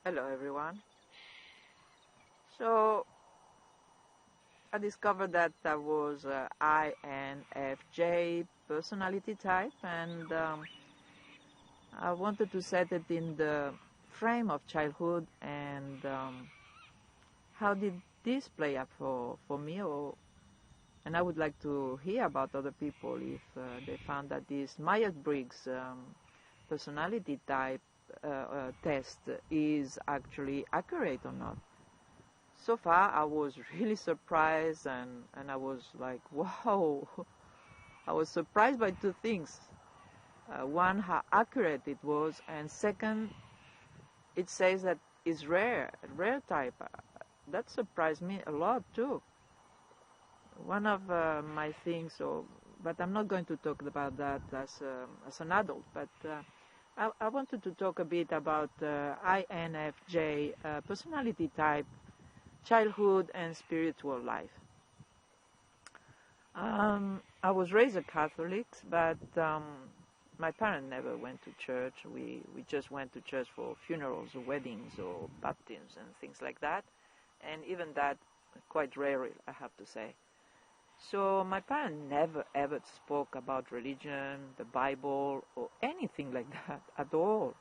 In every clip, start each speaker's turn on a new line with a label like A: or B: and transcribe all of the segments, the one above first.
A: Hello everyone. So I discovered that I was INFJ personality type, and I wanted to set it in the frame of childhood and how did this play up for me, and I would like to hear about other people if they found that this Myers-Briggs personality type test is actually accurate or not. So far, I was really surprised, and I was like, wow. I was surprised by two things. One, how accurate it was, and second, it says that it's rare type. That surprised me a lot too. One of my things, but I'm not going to talk about that as an adult, but I wanted to talk a bit about INFJ personality type, childhood and spiritual life. I was raised a Catholic, but my parents never went to church. We just went to church for funerals or weddings or baptisms and things like that. And even that, quite rarely, I have to say. So my parents never ever spoke about religion, the Bible, or anything like that at all.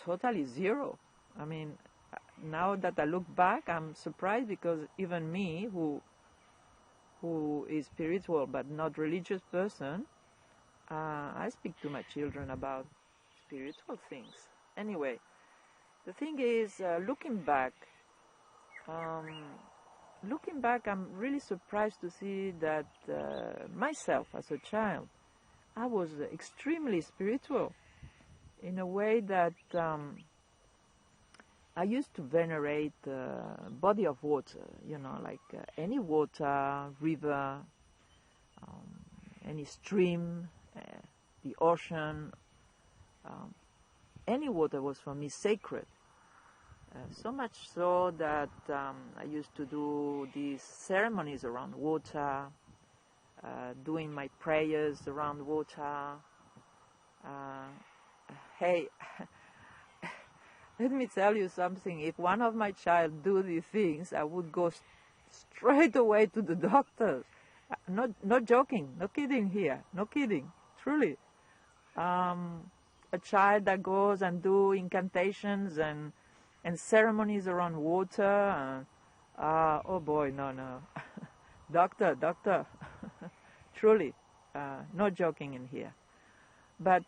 A: Totally zero. I mean, now that I look back, I'm surprised because even me, who is spiritual but not religious person, I speak to my children about spiritual things. Anyway, the thing is, um, looking back, I'm really surprised to see that myself as a child, I was extremely spiritual in a way that I used to venerate body of water, like any water, river, any stream, the ocean, any water was for me sacred. So much so that I used to do these ceremonies around water, doing my prayers around water. Hey, let me tell you something. If one of my child do these things, I would go straight away to the doctors. Not joking, no kidding here, no kidding, truly. A child that goes and do incantations and ceremonies around water, oh boy, no. Doctor, truly, no joking in here. But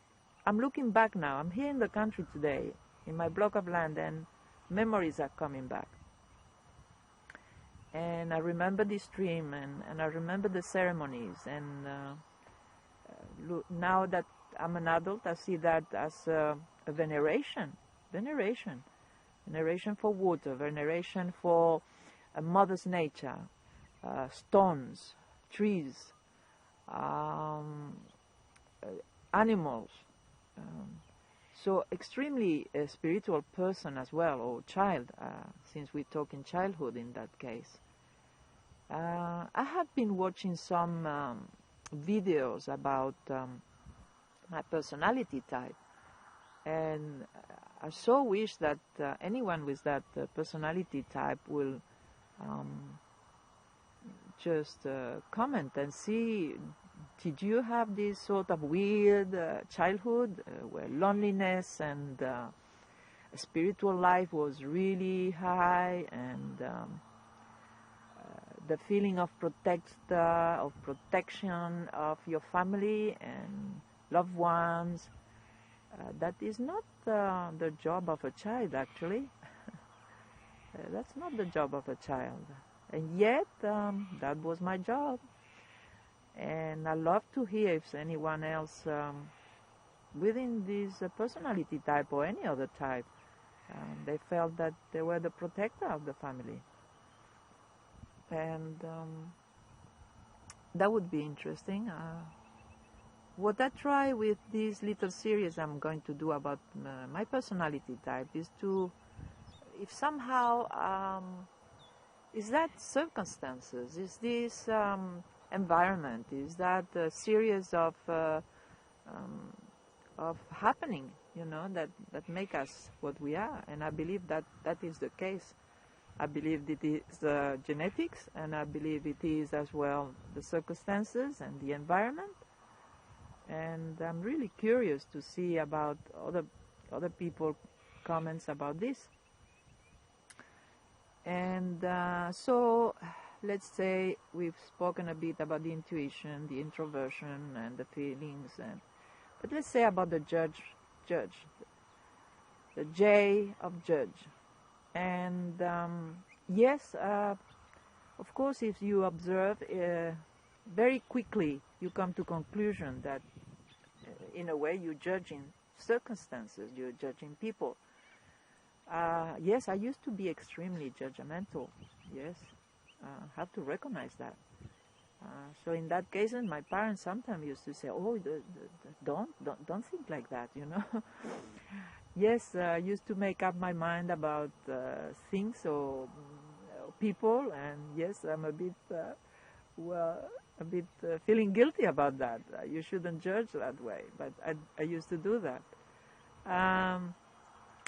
A: I'm looking back now. I'm here in the country today, in my block of land, and memories are coming back. And I remember this stream, and I remember the ceremonies. And now that I'm an adult, I see that as a veneration for water, veneration for Mother's nature, stones, trees, animals. So extremely spiritual person as well, or child, since we talk in childhood in that case. I have been watching some videos about my personality type, and I so wish that anyone with that personality type will just comment and see, did you have this sort of weird childhood where loneliness and spiritual life was really high, and the feeling of protection of your family and loved ones? That is not the job of a child, actually. That's not the job of a child. And yet, that was my job. And I love to hear if anyone else within this personality type or any other type, they felt that they were the protector of the family. And that would be interesting. What I try with this little series I'm going to do about my personality type is to, if somehow, is that circumstances, is this environment, is that a series of happening, you know, that make us what we are. And I believe that that is the case. I believe it is genetics, and I believe it is as well the circumstances and the environment. And I'm really curious to see about other people comments about this. And so let's say we've spoken a bit about the intuition, the introversion, and the feelings, but let's say about the judge, the J of judge. And yes, of course, if you observe, very quickly you come to conclusion that in a way you're judging circumstances, you're judging people. Yes, I used to be extremely judgmental. Yes, have to recognize that. So in that case, my parents sometimes used to say, "Oh, don't think like that," you know. Yes, I used to make up my mind about things or people, and yes, I'm a bit, feeling guilty about that. You shouldn't judge that way, but I used to do that.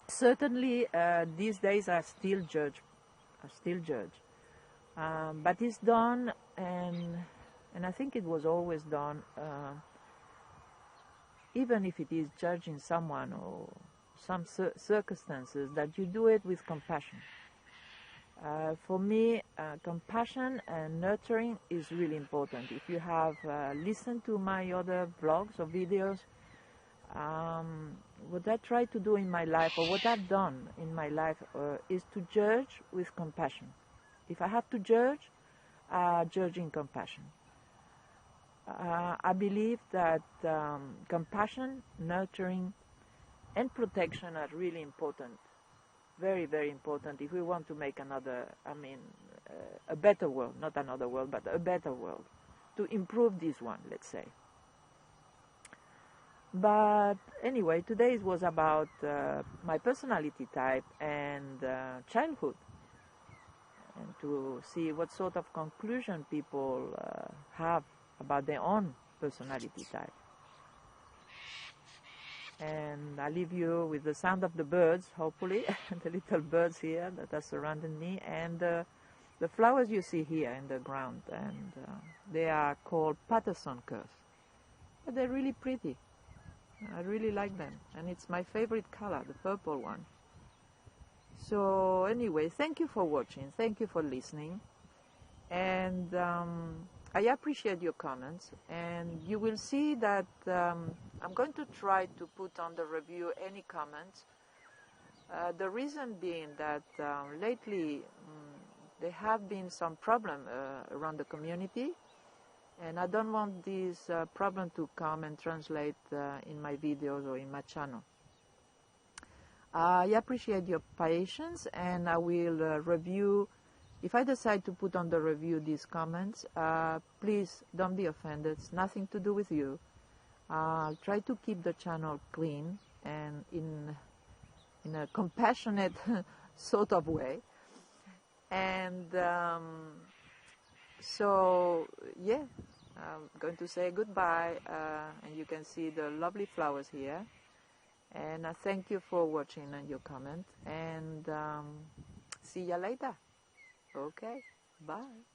A: Certainly, these days I still judge. But it's done, and I think it was always done, even if it is judging someone or some circumstances, that you do it with compassion. For me, compassion and nurturing is really important. If you have listened to my other vlogs or videos, what I try to do in my life, or what I've done in my life, is to judge with compassion. If I have to judge, judge in compassion. I believe that compassion, nurturing, and protection are really important. Very, very important if we want to make a better world, not another world, but a better world, to improve this one, let's say. But anyway, today it was about my personality type and childhood, and to see what sort of conclusion people have about their own personality type. And I leave you with the sound of the birds, hopefully, the little birds here that are surrounding me, and the flowers you see here in the ground. And they are called Patterson curves. But they're really pretty. I really like them. And it's my favorite color, the purple one. So anyway, thank you for watching. Thank you for listening. And I appreciate your comments, and you will see that I'm going to try to put on the review any comments. The reason being that lately there have been some problem around the community, and I don't want this problem to come and translate in my videos or in my channel. I appreciate your patience, and I will review. If I decide to put on the review these comments, please don't be offended. It's nothing to do with you. I'll try to keep the channel clean and in a compassionate sort of way. And so, yeah, I'm going to say goodbye. And you can see the lovely flowers here. And I thank you for watching and your comment. And see you later. Okay, bye.